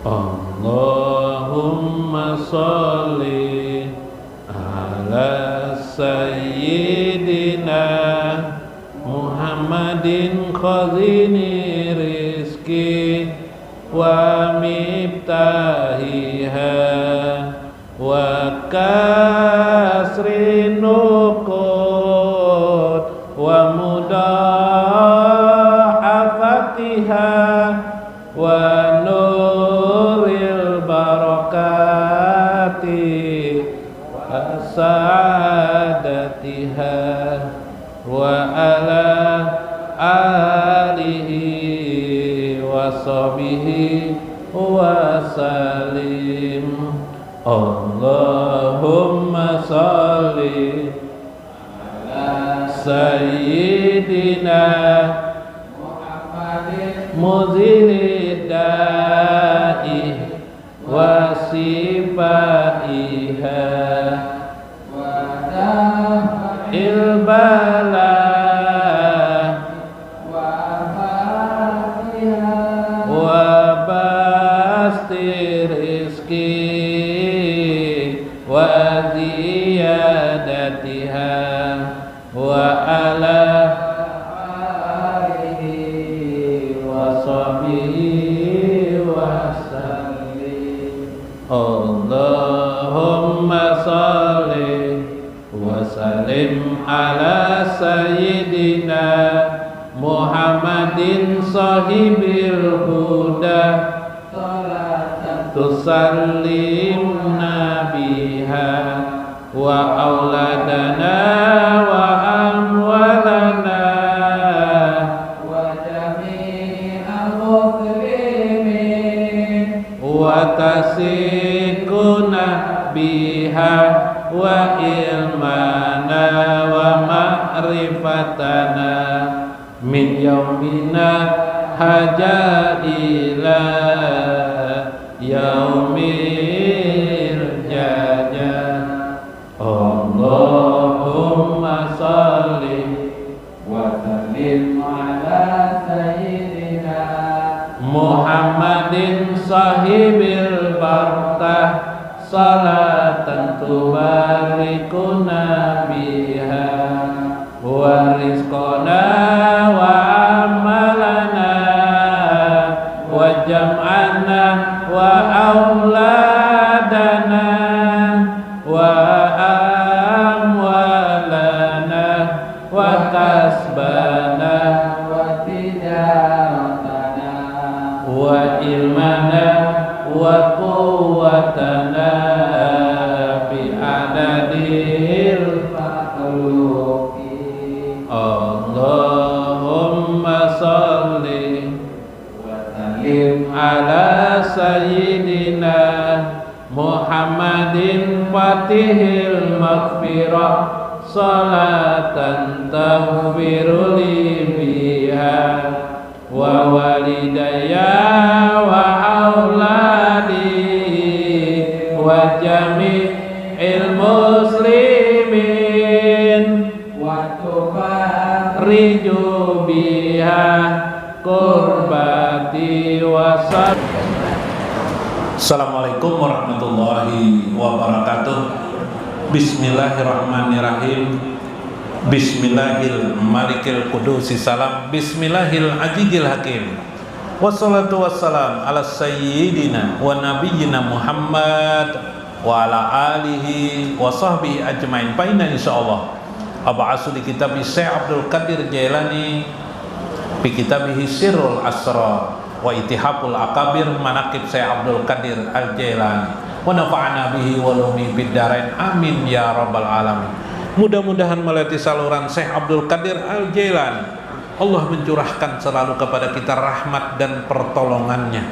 Allahumma sholli ala sayyidina Muhammadin khazini rizki wa miftahiha wa kasri nuqud wa mudahafatiha wa nuril barakati wa sa'adatiha wa ala alihi wa sahbihi wa salim. Allahumma sholli ala sayyidina Muhammadin muzilid da'i wa sifaiha wa daf'il bala wa basti rizki wa ziyadatiha wa ala alihi wa sahbihi wa sallim. Allahumma sholli wa sallim ala sayyidina Muhammadin sahibil huda tusallimna biha wa auladana wa amwalana wa jami'al muslimin wa tasikuna biha wa ilmana wa ma'rifatana min yaumina haja ila yaumil jaja. Allahumma sholli wa sallim ala sayyidina Muhammadin sahibil barakah salatan tubarikuna biha wa rizqana wa amalana wa jam'ana wa auladana wa amwalana wa kasbana wa tijaratana wa ilmana wa quwwatana bi adadil makhluqin. Allahumma sholli wa sallim ala sayyidina Muhammadin fatihil maghfirah salatan taghfiru li biha wa walidayya wa auladi wa jami'il muslimin wa tufarriju biha kurbati wa Assalamualaikum warahmatullahi wabarakatuh. Bismillahirrahmanirrahim. Bismillahil malikil qudusi salam. Bismillahil azizil hakim. Wassalatu wassalam ala sayyidina wa nabiyyina Muhammad wa ala alihi wa sahbihi ajmain. Paina insyaallah ab'asu di kitab Syekh Abdul Qadir Jailani fi kitabih Sirrul Asrar wa Itihaful Akabir manaqib Syekh Abdul Qadir Al-Jailani wa nafa'ana bihi wa lumi fid darain amin ya rabbal alamin. Mudah-mudahan melalui saluran Syekh Abdul Qadir Al-Jailani Allah mencurahkan selalu kepada kita rahmat dan pertolongannya,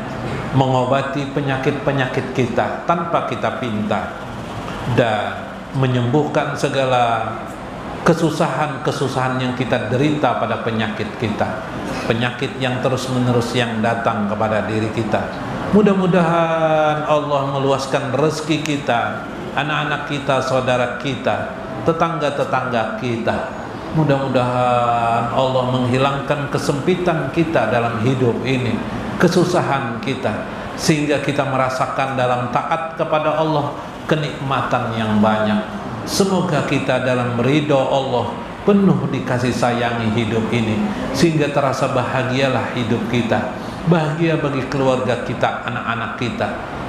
mengobati penyakit-penyakit kita tanpa kita pinta, dan menyembuhkan segala kesusahan-kesusahan yang kita derita pada penyakit kita, penyakit yang terus-menerus yang datang kepada diri kita. Mudah-mudahan Allah meluaskan rezeki kita, anak-anak kita, saudara kita, tetangga-tetangga kita. Mudah-mudahan Allah menghilangkan kesempitan kita dalam hidup ini, kesusahan kita, sehingga kita merasakan dalam taat kepada Allah kenikmatan yang banyak. Semoga kita dalam ridho Allah penuh dikasih sayangi hidup ini, sehingga terasa bahagialah hidup kita, bahagia bagi keluarga kita, anak-anak kita.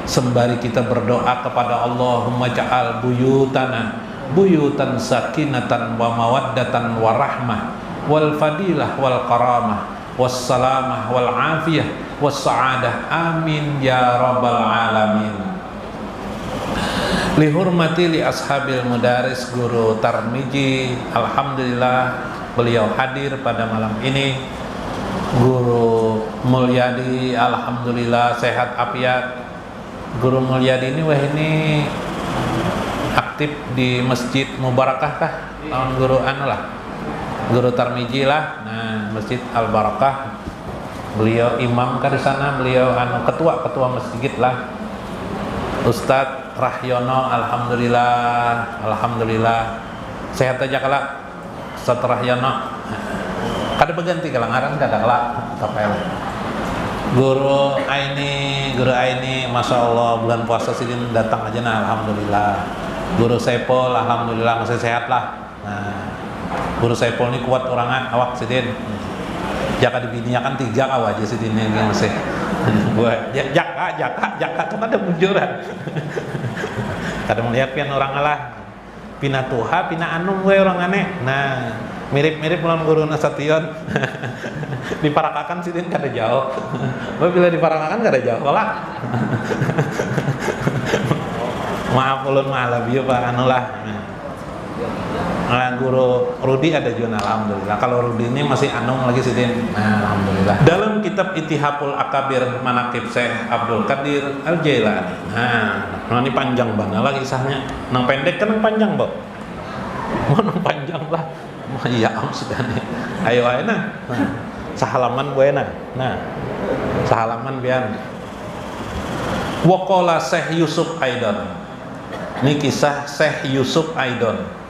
Sembari kita berdoa kepada Allahumma ja'al buyutana buyutan sakinatan wa mawaddatan wa rahmah wal fadilah wal karamah wassalamah wal afiyah wassa'adah, amin ya rabbal alamin. Lihurmati li ashabil mudaris Guru Tarmiji, alhamdulillah beliau hadir pada malam ini. Guru Mulyadi alhamdulillah sehat afiat. Guru Mulyadi ini aktif di Masjid Mubarakah kah? Tahun Guru Guru Tarmiji lah. Nah, Masjid Al Barakah. Beliau imam kan di sana, beliau ketua masjid lah. Ustadz Rahyono alhamdulillah sehat aja kalak. Ustadz Rahyono kada berganti kalau ngaran kada kalak kapel. Guru Aini Masya Allah bulan puasa sini datang aja nah alhamdulillah. Guru Saipul alhamdulillah masih sehat lah. Nah, Guru Saipul ini kuat orangan awak sidin. Jaka dibininya kan 3 awak aja sidin yang masih. Gua jaka tuh ada munjuran. Kadang melihat pian orang Allah pina tuha pina anum gue orang aneh. Nah, mirip-mirip lawan Guru Nasation. Diparakakan sidin kada jauh. Gue bila diparakakan kada jauh lah. Maaf ulun maaf bieu Pak lah. Nah, Guru Rudi ada juga alhamdulillah. Kalau Rudi ini masih anung lagi sidin. Nah, alhamdulillah. Dalam kitab Ittihaful Akabir Manaqib Syekh Abdul Qadir Al-Jailani. Nah, ini panjang banget lah kisahnya. Nang pendek kan nang panjang, Bok. Mau nang panjang lah. Ya am sudah nih. Ayo ayo nah. Sahalaman gue nah. Nah. Sahalaman biar. Waqala Syekh Yusuf Aidon. Ini kisah Syekh Yusuf Aidon.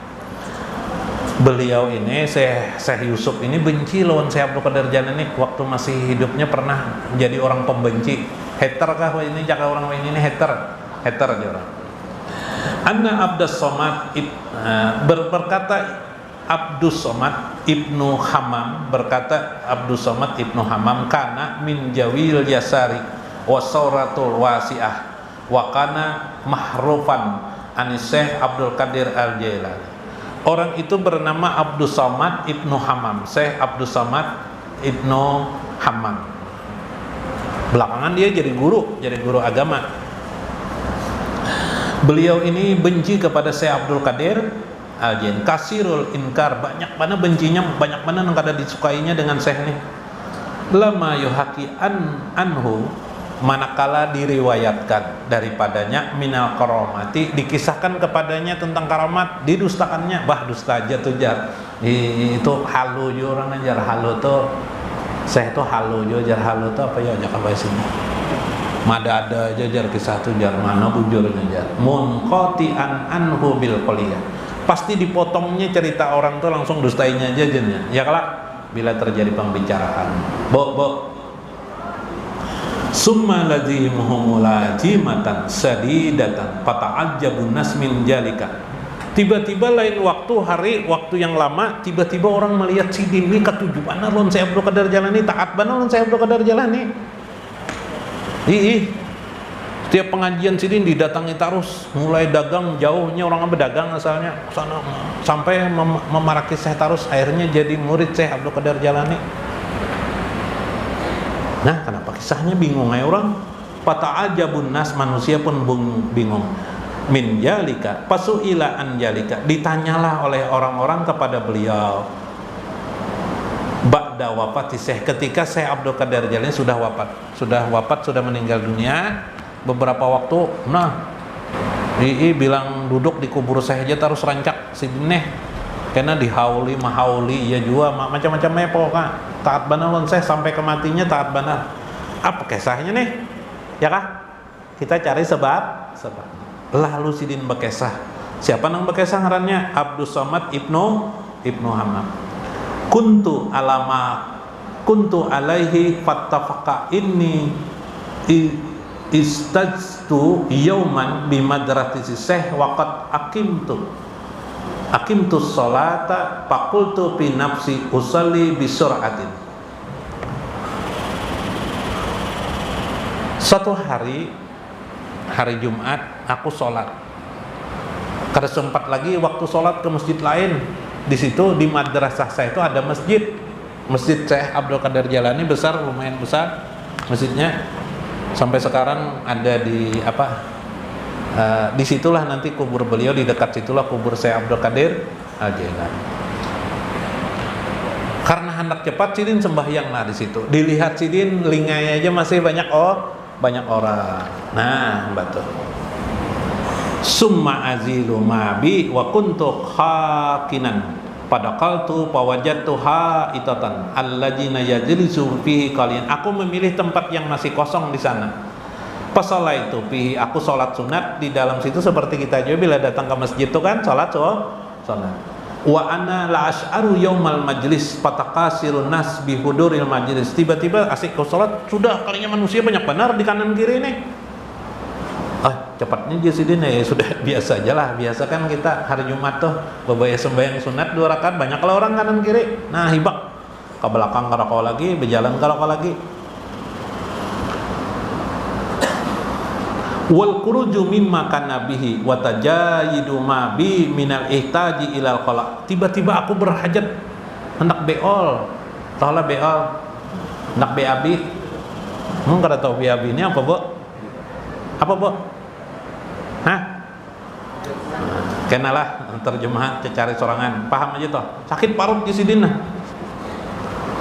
Beliau ini Syekh Yusuf ini benci lawan Syekh Abdul Qadir Jalani waktu masih hidupnya, pernah jadi orang pembenci. Hater kah ini jaka orang ini hater aja orang. Anna Abdus Somad berkata Abdus Somad Ibnu Hammam berkata Abdus Somad Ibnu Hammam kana min jawil yasari wa sauratul wasi'ah wa kana mahrufan anis Syekh Abdul Qadir Al-Jailani. Orang itu bernama Abdus Somad Ibnu Hammam, Syekh Abdus Somad Ibnu Hammam. Belakangan dia jadi guru agama. Beliau ini benci kepada Syekh Abdul Qadir Al-Jailani. Kasirul inkar, banyak mana bencinya, banyak mana yang kada disukainya dengan Syekh ini. Lama yuhaki anhu, manakala diriwayatkan daripadanya minal karamati, dikisahkan kepadanya tentang karamat, didustakannya. Dusta aja tuh jar. Itu halu jo orang jar halu tuh. Saya tuh halu jo jar halu tuh apa ya jak apa sini. Madada aja jar kisah tuh jar mana bujurnya jar. Munqati'an anhu bil qaliyah. Pasti dipotongnya cerita orang tuh langsung dustainya aja jennya. Ya kelak bila terjadi pembicaraan. Bo summa lazimuhum mulajimatan sadidatan fata'ajjabun nas min jalika. Tiba-tiba lain waktu yang lama, tiba-tiba orang melihat sidin ini ketujuan lawan Syekh Abdul Qadir Jalani, taat benar lawan Syekh Abdul Qadir Jalani. Setiap pengajian sidin didatangi terus, mulai dagang jauhnya orang berdagang asalnya sana sampai memaraki Syekh terus, akhirnya jadi murid Syekh Abdul Qadir Jalani. Nah, kenapa kisahnya bingung ya orang? Fata'ajabun nas, manusia pun bingung. Min jalika, pasuila an jalika, ditanyalah oleh orang-orang kepada beliau. Ba'da wafati Syekh, ketika Syekh Abdul Qadir Jalani sudah wafat, sudah meninggal dunia beberapa waktu. Nah, bilang duduk di kubur Syekh aja terus rancak sidineh. Karena dihauli mahauli ya juga macam-macamnya pokoknya taat benar lawan Syekh sampai kematinya taat benar. Apa kisahnya nih? Ya kah? Kita cari sebab. Lalu sidin bekesah. Siapa nang bekesah ngarannya? Abdus Somad Ibnu Hammam. Kuntu alaihi fattafaqa istajtu yauman bi madrasati syekh waqad aqimtu sholata faqultu fi nafsi usalli bi sur'atin. Suatu hari Jumat aku sholat. Kada sempat lagi waktu sholat ke masjid lain. Di situ di madrasah saya itu ada masjid Syekh Abdul Qadir Jailani, besar, lumayan besar masjidnya. Sampai sekarang ada di disitulah nanti kubur beliau, di dekat situlah kubur Syekh Abdul Qadir Jailani. Karena hendak cepat sidin sembahyang di situ. Dilihat sidin lingai aja masih banyak orang. Nah, betul. Summa azilu mabi wa kuntu khakinan padaqaltu fawajadtu haitatan alladzina yajlisu fihi qalian. Aku memilih tempat yang masih kosong di sana. Pasalaitu fihi, aku salat sunat di dalam situ seperti kita aja bila datang ke masjid itu kan salat. Wa ana la as'aru yaumal majlis fataqasirun nas bi huduril majlis. Tiba-tiba asik kau salat, sudah kalinya manusia banyak benar di kanan kiri nih. Cepatnya dia sidin ya sudah biasa aja lah. Biasa kan kita hari Jumat tuh babaya sembahyang sunat 2 rakaat, banyak kalau orang kanan kiri. Nah, hibak ke belakang karakau lagi, berjalan karakau lagi. Wal khuruju mimma kana bihi wa tajayidu ma bi minal ihtaji ilal qala. Tiba-tiba aku berhajat hendak beol. Tahulah beol. Hendak BAB. Kada tahu BAB ini apa, Bu? Apa, Bu? Hah? Kenalah terjemahan cari sorangan. Paham aja toh. Sakit parut di sidin nah.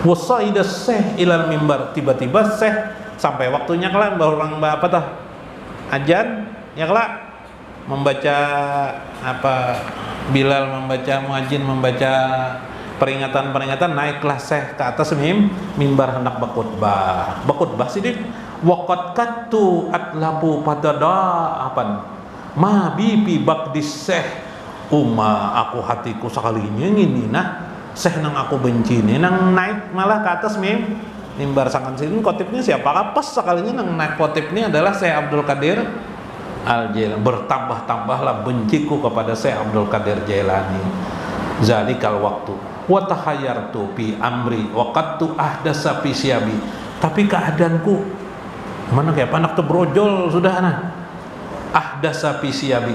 Wasaida syekh ilal mimbar. Tiba-tiba syekh sampai waktunya kelak orang apa toh? Ajan ya kelak membaca Bilal membaca, muadzin membaca peringatan-peringatan, naiklah syekh ke atas mimbar hendak berkhutbah sidin. Waqad kattu atlabu padada ma bibi bakdis syekh aku hatiku sekalinya ngini syekh nang aku benci nih nang naik malah ke atas mimbar sangan sini. Khotibnya siapa? Pas sekalinya nang naik khotibnya adalah Syekh Abdul Qadir Al-Jailani. Bertambah-tambahlah benciku kepada Syekh Abdul Qadir Jailani. Zalikal waktu wa tahayyartu fi amri wa qattu ahdasa fi siyabi. Tapi keadaanku mana kayak anak terbrojol sudah ahdasa fi siyabi.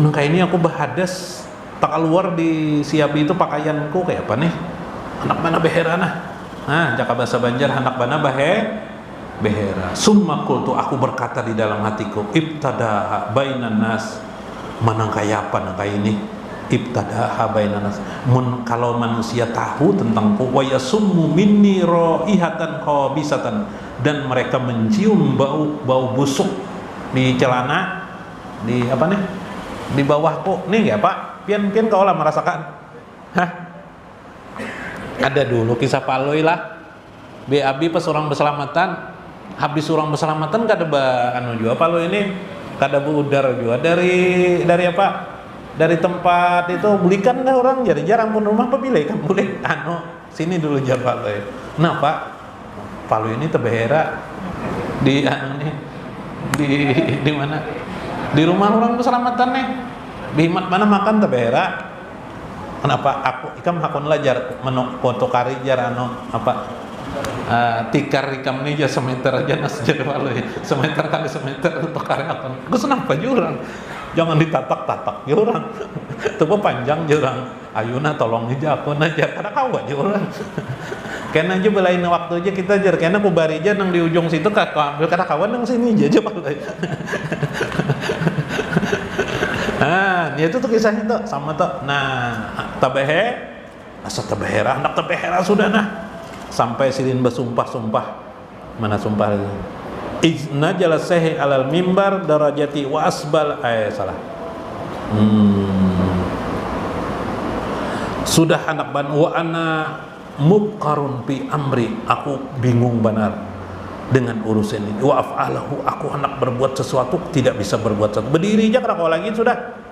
Kayak ini aku berhadas tak keluar di siabi itu pakaianku kayak apa nih? Anak mana behera jaka bahasa Banjar anak mana behera. Summa qultu, aku berkata di dalam hatiku, ibtada bainan nas. Mana kayak apa kayak ini? Ibtada bainan nas. Kalau manusia tahu tentangku, wa yasummu minni raihatan khabisatan, dan mereka mencium bau busuk di celana, di di bawahku nih ya Pak. Pian kau lah merasakan. Ada dulu kisah Paloi lah. BAB pas orang berselamatan, habis orang berselamatan kada juga Paloi ini kada udar juga dari dari tempat itu belikan dah orang, jadi jarang pun rumah pemilih kan boleh sini dulu aja Paloi. Nah Pak, Paloi ini terbehera di di mana? Di rumah orang berselamatan nih. Bimat mana makan terbehera. Kenapa ikam hakun lajar foto kari jar tikar ikam nih aja semeter aja jar Paloi. Semeter kali semeter untuk kari akun. Gus kenapa jurang? Jangan ditatak-tatak jurang. Tuh panjang jurang. Ayuna tolong aja aku aja karena kau aja jurang. Kena aja belain waktu aja kita jar kena aku bari aja nang di ujung situ ambil kata kawan nang sini aja Paloi. Dia tuh kisahnya tuh sama tuh. Asa tabehera, hendak tabehera sudah sampai silin bersumpah-sumpah. Mana sumpah itu? Izna jala syekh alal mimbar darajati wa asbal salah. Sudah anak ban wa ana mubqarun fi amri, aku bingung benar dengan urusan ini. Wa af'alahu, aku hendak berbuat sesuatu tidak bisa berbuat sesuatu. Berdiri aja kalau lagi sudah.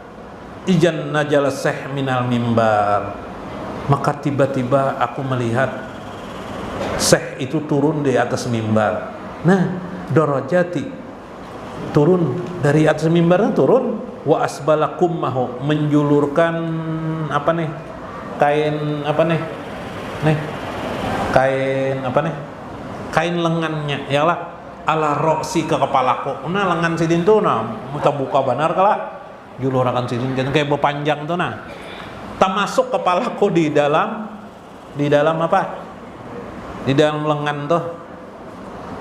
Ijan najala syekh minal mimbar, maka tiba-tiba aku melihat syekh itu turun di atas mimbar. Nah, darajati, turun dari atas mimbarnya, turun. Wa asbalakum mahu, menjulurkan apa nih, kain apa nih, kain apa nih, kain lengannya ya lah, ala roksi ke kepalaku. Nah lengan sidin tuh nah muta buka benar kala julurakan sidin kan kayak bepanjang tuh nah, tak masuk kepalaku di dalam apa, di dalam lengan tuh.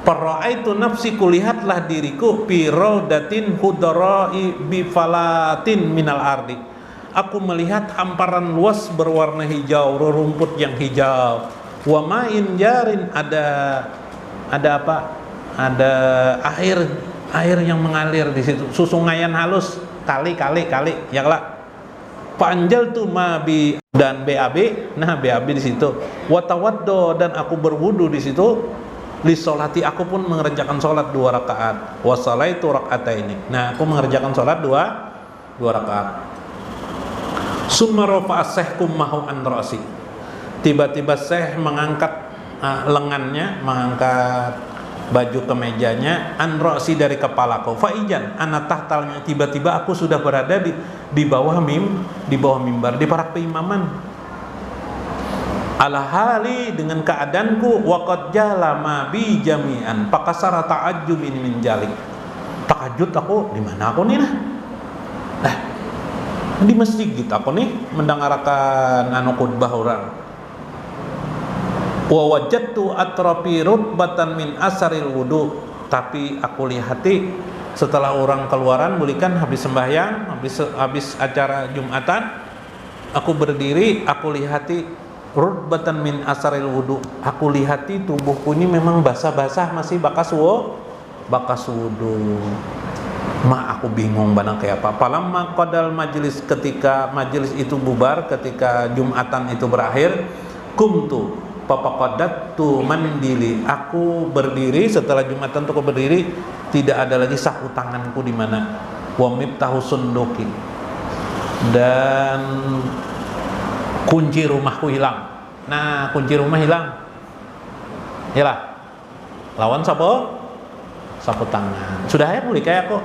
Para'aitu nafsi, kulihatlah diriku fi raudatin khudrai bi falatin minal ardi. Aku melihat hamparan luas berwarna hijau, rumput yang hijau. Wa ma'in jarin, ada apa? Ada air yang mengalir di situ. Susungayan halus, kali ya lah. Panjal tuh mabi dan BAB. Nah, BAB di situ. Wa tawaddo, dan aku berwudu di situ. Li sholati, aku pun mengerjakan sholat 2 rakaat. Wa sholaitu raka'ataini. Nah, aku mengerjakan sholat 2 rakaat. Summa rafa'a syekh kummahu an ra'si. Tiba-tiba Syekh mengangkat lengannya, mengangkat baju kemejanya, an ra'si, dari kepalaku. Fa'ijan ana tahtalnya, tiba-tiba aku sudah berada di bawah mimbar, di parak keimaman. Ala hali, dengan keadaanku, waqad jalama bi jami'an pakasara ta'ajjub min jalik. Takajud aku, di mana aku nih nah? Di masjid gitu aku nih mendengarkan khutbah orang. Wa wajadtu atrafi rutbatan min asaril wudu. Tapi aku lihati setelah orang keluaran bulikan habis sembahyang, habis acara Jumatan, aku berdiri, aku lihati rutbatan min asaril wudu. Aku lihati tubuhku ini memang basah-basah, masih bakas wudu. Aku bingung banget kayak apa. Falamma qadal majlis, ketika majlis itu bubar, ketika Jumatan itu berakhir, kumtu papaqadattu mandili, aku berdiri setelah Jumatan tuh aku berdiri, tidak ada lagi sapu tanganku di mana. Wa miftahu sunduki, dan kunci rumahku hilang. Nah, kunci rumah hilang. Yalah. Lawan sapu tangan. Sudah ya mulai kayak kok.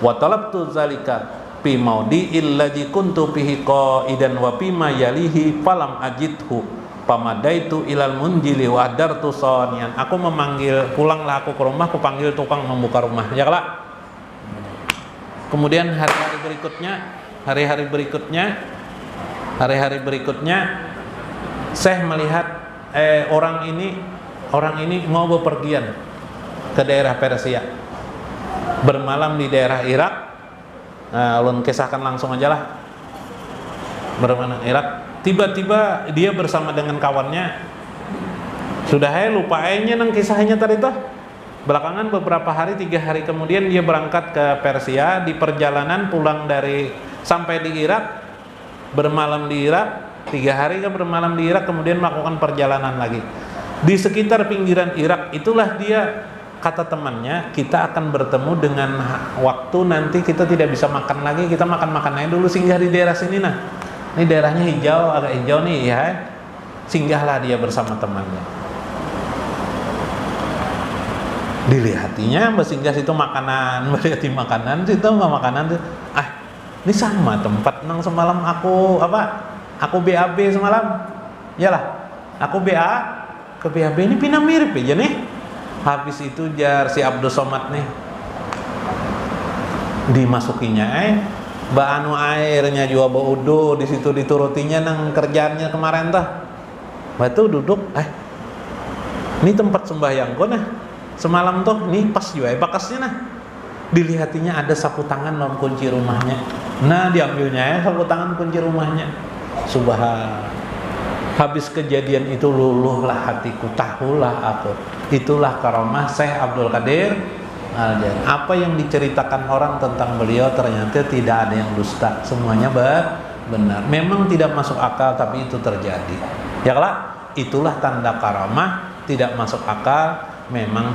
Wa talabtu zalika fi maudhi'il ladzi kuntu fihi qaidan wa fi ma yalihi falam ajidhu. Pamadaitu ilal munjili wa adartu sanian. Aku memanggil, pulanglah aku ke rumah, aku panggil tukang membuka rumah. Ya lah. Kemudian hari-hari berikutnya Syekh melihat orang ini mau bepergian ke daerah Persia, bermalam di daerah Irak. Ulun kisahkan langsung aja lah. Bermalam Irak, tiba-tiba dia bersama dengan kawannya, sudah lupainnya nang kisahnya tadi tuh. Belakangan beberapa hari, 3 hari kemudian dia berangkat ke Persia. Di perjalanan pulang sampai di Irak, bermalam di Irak, 3 hari kan bermalam di Irak, kemudian melakukan perjalanan lagi. Di sekitar pinggiran Irak itulah dia, kata temannya, kita akan bertemu dengan waktu nanti kita tidak bisa makan lagi, kita makan aja dulu, singgah di daerah sini nah. Ini daerahnya hijau, agak hijau nih ya. Singgahlah dia bersama temannya. Dilihatinya bersinggah situ makanan, berlihat makanan situ nggak makanan tuh. Ini sama tempat nang semalam aku BAB semalam. Yalah, aku ke BAB ini pina mirip aja nih. Habis itu jar si Abdul Somad nih dimasukinya banu airnya juga baudo di situ, diturutinya nang kerjaannya kemarin tah. Batu duduk, ini tempat sembahyangku nah. Semalam tuh nih pas juga bakasnya nah. Dilihatinya ada sapu tangan non kunci rumahnya. Nah, diambilnya sapu tangan kunci rumahnya. Subhan. Habis kejadian itu luluhlah hatiku, tahulah aku. Itulah karamah Syekh Abdul Qadir Al-Jailani. Apa yang diceritakan orang tentang beliau ternyata tidak ada yang dusta. Semuanya benar. Memang tidak masuk akal, tapi itu terjadi. Ya lah, itulah tanda karamah, tidak masuk akal, memang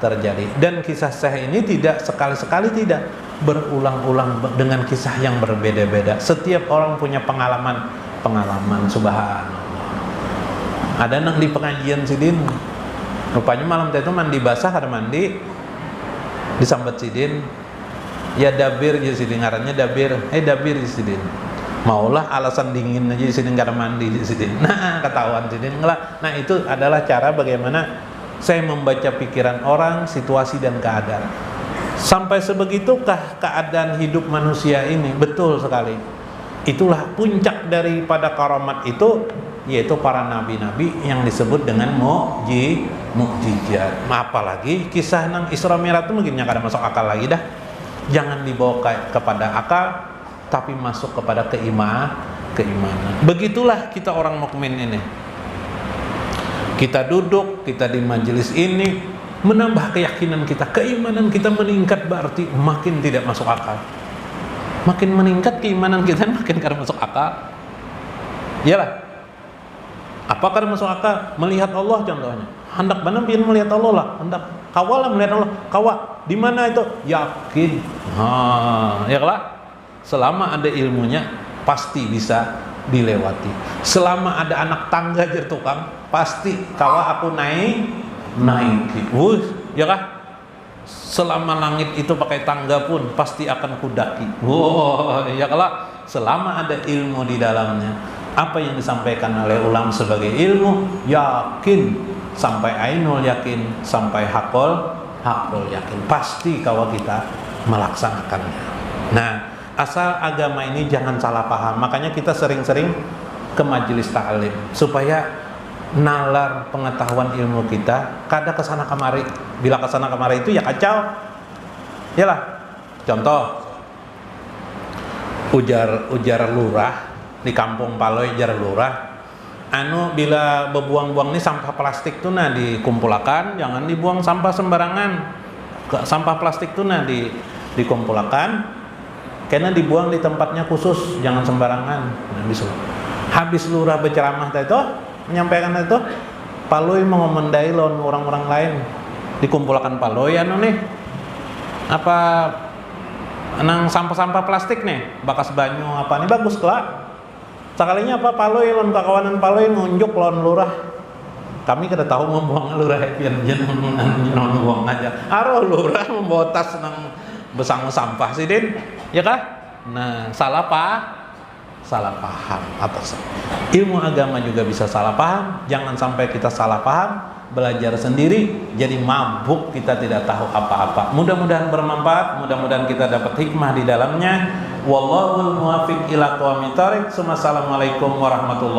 terjadi. Dan kisah Syekh ini tidak sekali-sekali, tidak berulang-ulang dengan kisah yang berbeda-beda. Setiap orang punya pengalaman. Subhanallah. Ada nang di pengajian sidin Rupanya malam itu mandi basah, kada mandi disambat sidin. Ya dabir je sidin, ngarannya dabir. Dabir je sidin. Maulah alasan dingin aja sidin kada mandi je sidin. Nah, ketahuan sidin ngelah. Nah, itu adalah cara bagaimana saya membaca pikiran orang, situasi dan keadaan. Sampai sebegitukah keadaan hidup manusia ini? Betul sekali. Itulah puncak daripada karamat itu, yaitu para nabi-nabi yang disebut dengan mukjizat. Apalagi kisah nang Isra Mi'raj itu mungkinnya kada masuk akal lagi dah. Jangan dibawa kepada akal, tapi masuk kepada keimanan. Begitulah kita orang mukmin ini. Kita duduk, kita di majelis ini menambah keyakinan kita, keimanan kita meningkat, berarti makin tidak masuk akal. Makin meningkat keimanan kita, makin kada masuk akal. Iyalah. Apakah masuk akal? Melihat Allah contohnya. Hendak mana pian melihat Allah lah, hendak kawal melihat Allah. Kawa di mana itu? Yakin. Ya lah. Selama ada ilmunya pasti bisa dilewati. Selama ada anak tangga jer tukang, pasti kawa aku naik. Ya kah? Selama langit itu pakai tangga pun pasti akan kudaki. Ya kah? Selama ada ilmu di dalamnya. Apa yang disampaikan oleh ulama sebagai ilmu, yakin sampai ainul yakin, sampai hakul yakin, pasti kalau kita melaksanakannya. Nah, asal agama ini jangan salah paham. Makanya kita sering-sering ke majelis ta'lim supaya nalar pengetahuan ilmu kita kada kesana kemari. Bila kesana kemari itu ya kacau. Yalah. Contoh, ujar lurah di kampung Paloy, jar lurah, bila bebuang-buang ini sampah plastik tuh nah dikumpulkan, jangan dibuang sampah sembarangan. Sampah plastik tuh nah dikumpulkan, karena dibuang di tempatnya khusus, jangan sembarangan. Habis lurah berceramah itu, menyampaikan itu, Paloy mengomandai lawan orang-orang lain, dikumpulkan Paloy nih apa nang sampah-sampah plastik nih, bakas banyu apa nih bagus kelak. Sekalinya apa Paloy lawan kawanan Paloy nunjuk lawan lurah. Kami kada tahu membuang lurah pian buang aja. Aro lurah membawa tas nang besang sampah sidin, ya kah? Nah, salah paham atas. Ilmu agama juga bisa salah paham. Jangan sampai kita salah paham. Belajar sendiri jadi mabuk, kita tidak tahu apa-apa. Mudah-mudahan bermanfaat, mudah-mudahan kita dapat hikmah di dalamnya. Wallahul muwaffiq ila aqwamit thoriq. Assalamualaikum warahmatullahi